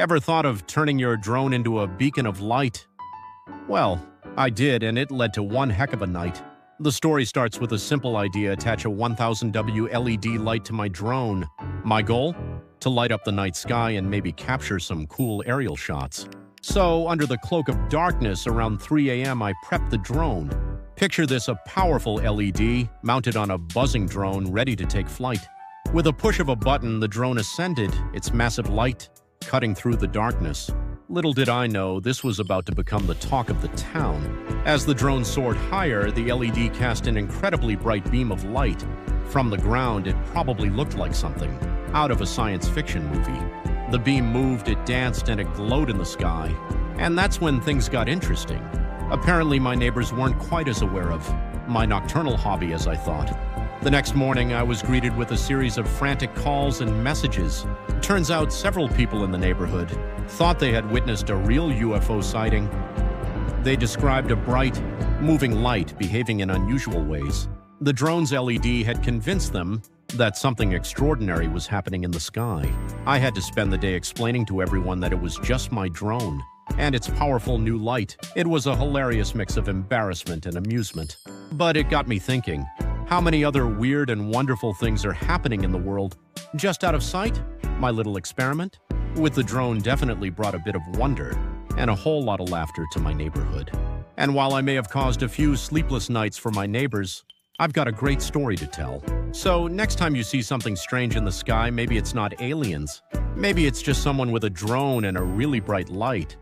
Ever thought of turning your drone into a beacon of light? Well, I did, and it led to one heck of a night. The story starts with a simple idea: attach a 1000W LED light to my drone. My goal? To light up the night sky and maybe capture some cool aerial shots. So, under the cloak of darkness, around 3 a.m., I prepped the drone. Picture this: a powerful LED mounted on a buzzing drone ready to take flight. With a push of a button, the drone ascended, its massive light cutting through the darkness. Little did I know this was about to become the talk of the town. As the drone soared higher, the LED cast an incredibly bright beam of light. From the ground, it probably looked like something out of a science fiction movie. The beam moved, it danced, and it glowed in the sky. And that's when things got interesting. Apparently, my neighbors weren't quite as aware of my nocturnal hobby as I thought. The next morning, I was greeted with a series of frantic calls and messages. It turns out several people in the neighborhood thought they had witnessed a real UFO sighting. They described a bright, moving light behaving in unusual ways. The drone's LED had convinced them that something extraordinary was happening in the sky. I had to spend the day explaining to everyone that it was just my drone and its powerful new light. It was a hilarious mix of embarrassment and amusement. But it got me thinking, how many other weird and wonderful things are happening in the world just out of sight? My little experiment with the drone definitely brought a bit of wonder and a whole lot of laughter to my neighborhood. And while I may have caused a few sleepless nights for my neighbors, I've got a great story to tell. So next time you see something strange in the sky, maybe it's not aliens. Maybe it's just someone with a drone and a really bright light.